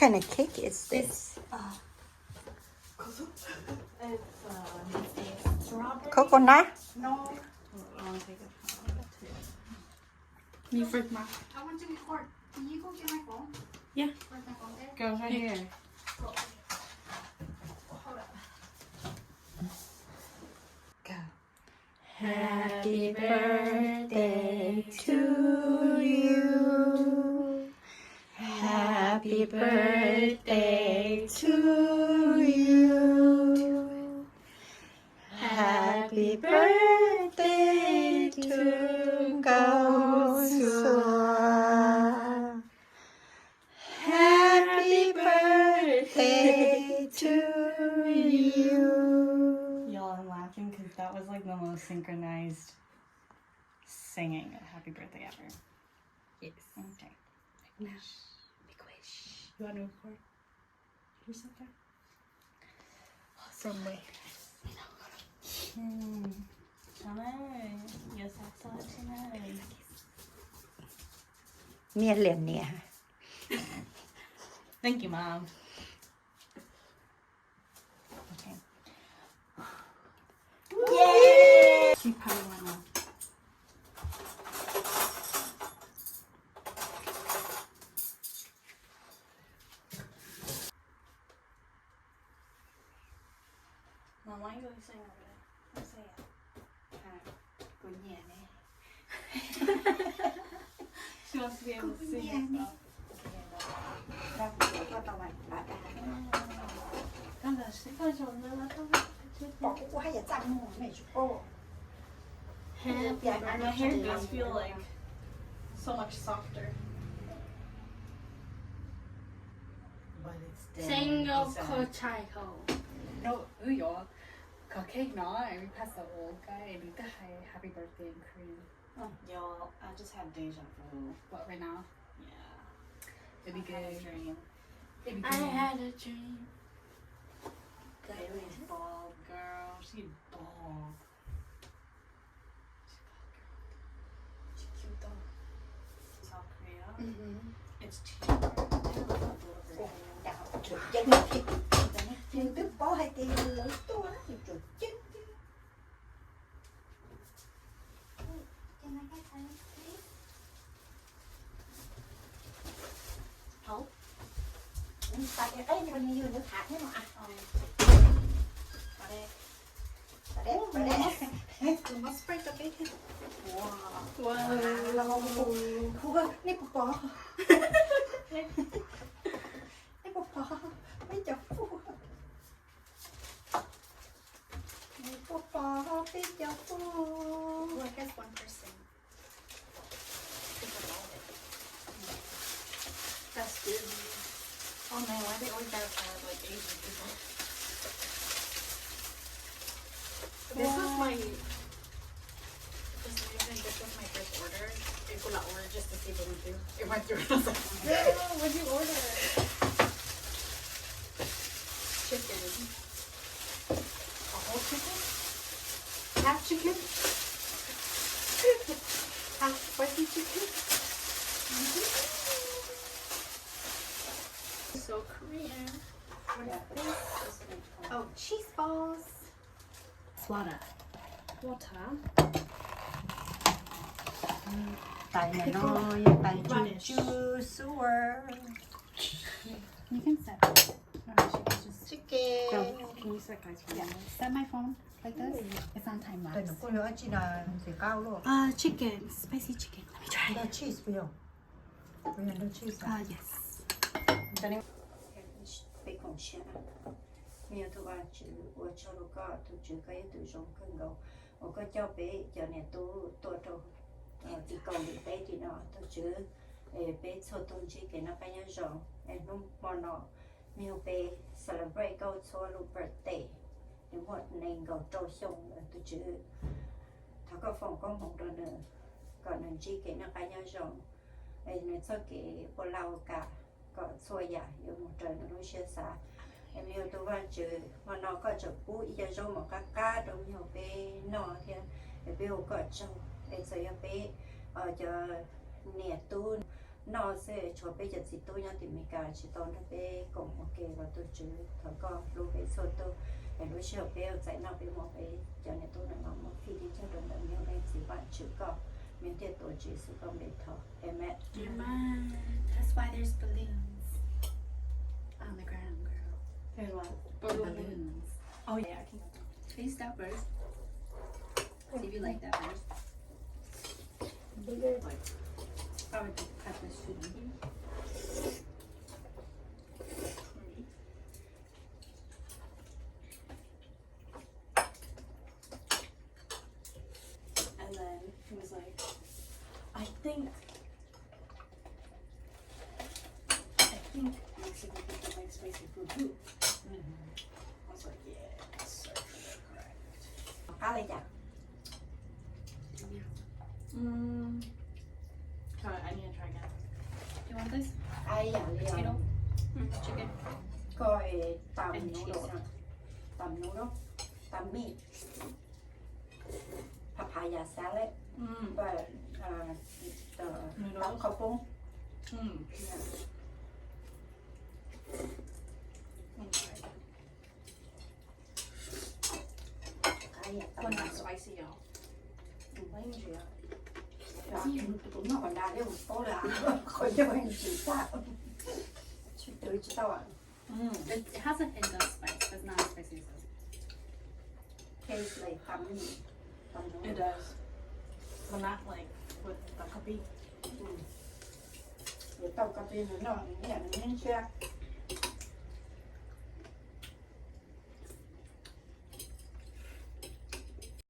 kind of cake is this? It's strawberry. Coconut? No. I'll take it. You freak my. I want to record. Can you go get my phone? Yeah. Where's my phone there? Girls right here. Hold up. Go. Happy birthday to you. Happy birthday to you. Happy birthday to kauslim. Happy birthday to you. Y'all, I'm laughing because that was like the most synchronized singing at Happy Birthday ever. Yes. Okay. Now, big wish. You want to record? Here's something. From where? Janai. Yes, that's Janai. เมียเหรียญเนี่ย Thank you, Mom. Okay. Yay! You probably want to. Mom, why are you always saying over there? Let's say it. Good year, eh? She wants to be able to see herself. แล้วก็ตะวันตก 刚才谁放手呢？他们 บอกกูให้อย่าจับหัวไม่ชุบโป้ My hair does feel like so much softer. But it's Single chai ho. No, y'all. Cupcake not. We passed the old guy and the happy birthday in Korean. Y'all, I just had deja vu. What right now? Yeah. It'd be I had a good. dream. It'd be I good. had a dream. Bailey's bald, girl. She bald. She cute though. South Korea. It's cheaper. They have a delivery. ดาวจุดเย็นผิดถึงตึ๊บป้อให้ตีเลยตัวจุดเย็น Can I get ice, please? Help? ตาเอ้ยวันนี้อยู่ในถาดให้หน่อยอ่ะ Got it. ไปเด้ไปเด้ You must break the bacon. Wow. เราพูดนี่ปุ๊บปอนี่ปุ๊บปอไม่จะพูดนี่ปุ๊บปอไม่จะพูด Well, I guess one person. Think of all of it. That's good. Oh man, why they always gotta have like Asian people? This was my. This was my first order. I pulled out order just to see if it went through. It went through. I was like, what'd you order? Chicken. A whole chicken? Half chicken? Half spicy chicken? So Korean. What is this? Oh, cheese balls. Water. Water. ไตน้อยไตจูซัว You can set. No, she can just. ชิคเก้น Can you set guys for me? Set my phone like this. It's on time แต่หนู lapse. ก็เยอะจีน่าสีเก้าลูก Chicken. Spicy chicken. Let me try. แล้วชีสเปรี้ยวเปรี้ยวแล้วชีส Yes. 被贡献了。没有的话，就我叫了个，都就个一对上更高。我个叫别叫呢多多地高里别的呢，都就别做东西给那个人上，弄么呢，没有别 celebrate 个做了 birthday，你么能够照相了，都就他个放光红的呢，个能只给那个人上，你做给不老个。ก็ช่วยอย่าอยู่หมดเลยรู้เชื่อสามีตัวว่าเจอวันนอก็จะปูอีจะโจมก้าก้าตรงนี้ไปนอเทียนไปก็จะไปจะไปจะเนี่ยตู้ nó sẽ cho bây giờ chỉ tôi nhá thì mình cả chỉ tao nó bé cùng ok và tôi chữ thằng con lúc bé sơ tôi để lúc sau bé ở tại nào bé một bé cho nên tôi nói mà khi đi chơi đồng đồng nhau đây chỉ bạn chữ con mình tiếp tục chỉ sự con bé thọ em mẹ That's why there's balloons on the ground, girl. Here's one. Balloons. Oh yeah, I can. Taste that first. See if you like that first. I would cut this too. And then he was like, I think Mexican people like spicy food too. I was like, yeah, certainly correct. cá lấy chả I need to try again. Do you want this? ai à Potato? Chicken? coi tầm nấu đồ nè tầm nấu đó tầm mì papaya salad và tầm khẩu phun ai à tầm But not spicy, y'all. Langia. cũng nó còn đa đấy một số là khỏi cho anh chị ta chị tự chị tao ạ It has a hint of spice, but it's not as spicy as this. case like tầm mì tầm nấu It does. But not like with the copy. để tao cà phê nó như là nó chưa